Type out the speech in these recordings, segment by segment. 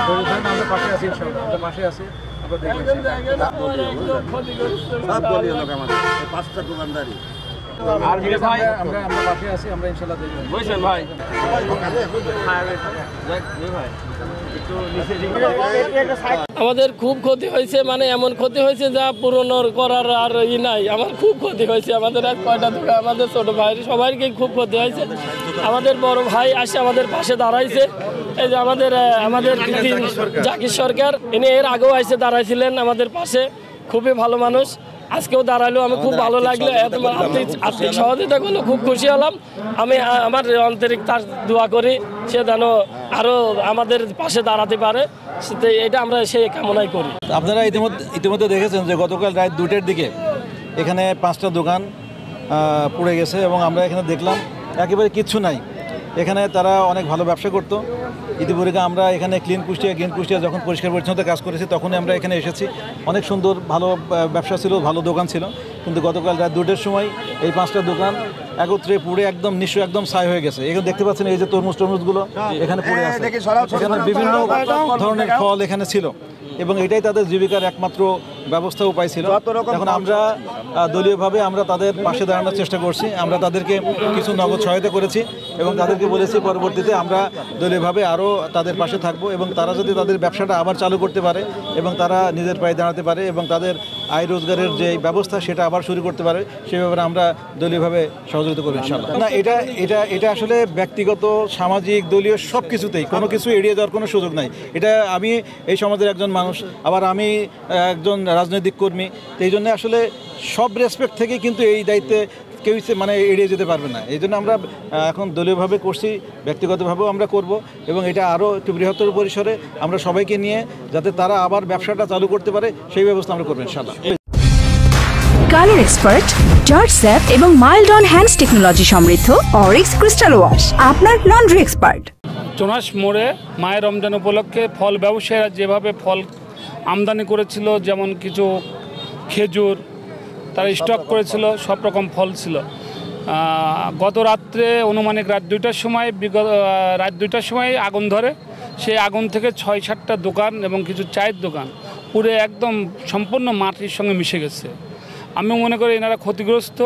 আমরা পাশে আছি, ইনশাআল্লাহ আমরা পাশে আছি। সব দলীয় লোক আমাদের পাঁচটা দোকানদারি আমরা পাশে আছি, আমরা ইনশাআল্লাহ দেখব। বুঝছেন ভাই? আমাদের খুব ক্ষতি হয়েছে, মানে এমন ক্ষতি হয়েছে যা পূরণ করার আর নাই। আমার খুব ক্ষতি হয়েছে, আমাদের আর কয়টা দোকান, আমাদের ছোট ভাই সবাইকে খুব ক্ষতি হয়েছে। আমাদের বড় ভাই আসে আমাদের পাশে দাঁড়াইছে। এই যে আমাদের জাকির সরকার, ইনি এর আগেও এসে দাঁড়াইছিলেন আমাদের পাশে, খুবই ভালো মানুষ। আজকেও দাঁড়ালো, আমি খুব ভালো লাগলো। আর্থিক সহযোগিতা করলো, খুব খুশি হলাম। আমি আমার আন্তরিক তার দোয়া করি সে যেন আরও আমাদের পাশে দাঁড়াতে পারে, এটা আমরা সেই কামনাই করি। আপনারা ইতিমধ্যে দেখেছেন যে গতকাল রাত 2টার দিকে এখানে 5টা দোকান পুড়ে গেছে এবং আমরা এখানে দেখলাম একেবারে কিচ্ছু নাই। এখানে তারা অনেক ভালো ব্যবসা করতো। ইতিপূর্বে আমরা এখানে গ্রিন কুষ্টিয়া যখন পরিষ্কার পরিচ্ছন্নতা কাজ করেছি তখনই আমরা এখানে এসেছি। অনেক সুন্দর ভালো ব্যবসা ছিল, ভালো দোকান ছিল। কিন্তু গতকাল রাত 2টার সময় এই 5টা দোকান একত্রে পুড়ে একদম নিঃস্ব, একদম ছাই হয়ে গেছে। এখানে দেখতে পাচ্ছেন এই যে তরমুজগুলো এখানে পড়ে আছে। এখানে বিভিন্ন ধরনের ফল এখানে ছিল এবং এটাই তাদের জীবিকার একমাত্র ব্যবস্থা উপায় ছিল। এখন আমরা দলীয়ভাবে আমরা তাদের পাশে দাঁড়ানোর চেষ্টা করছি। আমরা তাদেরকে কিছু নগদ সহায়তা করেছি এবং তাদেরকে বলেছি পরবর্তীতে আমরা দলীয়ভাবে আরও তাদের পাশে থাকবো এবং তারা যদি তাদের ব্যবসাটা আবার চালু করতে পারে এবং তারা নিজের পায়ে দাঁড়াতে পারে এবং তাদের আয় রোজগারের যে ব্যবস্থা সেটা আবার শুরু করতে পারে, সে ব্যাপারে আমরা দলীয়ভাবে সহযোগিতা করবো ইনশাআল্লাহ। না, এটা আসলে ব্যক্তিগত, সামাজিক, দলীয় সব কিছুতেই কোনো কিছু এড়িয়ে যাওয়ার কোনো সুযোগ নাই। এটা আমি এই সমাজের একজন মানুষ, আবার আমি একজন রাজনৈতিক কর্মী। এই জন্য আসলে সব রেসপেক্ট থেকে কিন্তু এই দায়িত্বে কেউ মানে এড়িয়ে যেতে পারবে না। এই জন্য আমরা এখন দলীয়ভাবে করছি, ব্যক্তিগতভাবেও আমরা করব এবং এটা আরও একটু বৃহত্তর পরিসরে আমরা সবাইকে নিয়ে যাতে তারা আবার ব্যবসাটা চালু করতে পারে সেই ব্যবস্থা আমরা করবো ইনশাআল্লাহ। কালার এক্সপার্ট, জর্জ স্যাপ এবং মাইল্ড অন হ্যান্ডস টেকনোলজি সমৃদ্ধ অরিক্স ক্রিস্টাল ওয়াশ আপনার লন্ড্রি এক্সপার্ট। চোনাস মোড়ে মায়ের রমজান উপলক্ষে ফল ব্যবসায়ীরা যেভাবে ফল আমদানি করেছিল, যেমন কিছু খেজুর তারা স্টক করেছিল, সব রকম ফল ছিল। গত রাত্রে অনুমানিক রাত 2টার সময় আগুন ধরে। সেই আগুন থেকে 6-7টা দোকান এবং কিছু চায়ের দোকান পুরো একদম সম্পূর্ণ মাটির সঙ্গে মিশে গেছে। আমি মনে করি এনারা ক্ষতিগ্রস্ত।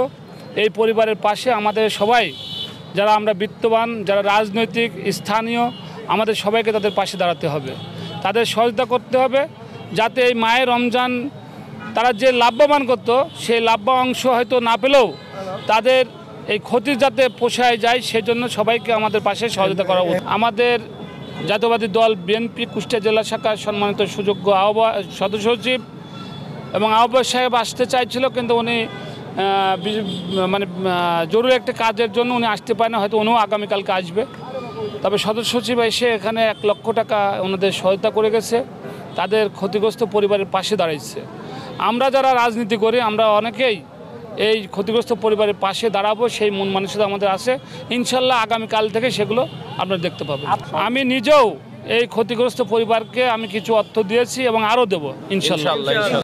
এই পরিবারের পাশে আমাদের সবাই, যারা আমরা বিত্তবান, যারা রাজনৈতিক, স্থানীয়, আমাদের সবাইকে তাদের পাশে দাঁড়াতে হবে, তাদের সহযোগিতা করতে হবে, যাতে এই মায়ের রমজান তারা যে লাভবান করত সেই লাভবান অংশ হয়তো না পেলেও তাদের এই ক্ষতি যাতে পোষায় যায়, সেজন্য সবাইকে আমাদের পাশে সহযোগিতা করা উচিত। আমাদের জাতীয়বাদী দল বিএনপি কুষ্টিয়া জেলা শাখার সম্মানিত সুযোগ্য সদস্য সচিব এবং আহ্বায়ক সাহেব আসতে চাইছিল, কিন্তু উনি মানে জরুরি একটা কাজের জন্য উনি আসতে পারে না, হয়তো উনিও আগামীকালকে আসবে। তবে সদস্য সচিব এসে এখানে 1 লক্ষ টাকা ওনাদের সহায়তা করে গেছে, তাদের ক্ষতিগ্রস্ত পরিবারের পাশে দাঁড়িয়েছে। আমরা যারা রাজনীতি করি আমরা অনেকেই এই ক্ষতিগ্রস্ত পরিবারের পাশে দাঁড়াবো, সেই মন মানসিকতা আমাদের আছে। ইনশাল্লাহ আগামীকাল থেকে সেগুলো আপনারা দেখতে পাবেন। আমি নিজেও এই ক্ষতিগ্রস্ত পরিবারকে আমি কিছু অর্থ দিয়েছি এবং আরও দেবো ইনশাল্লাহ।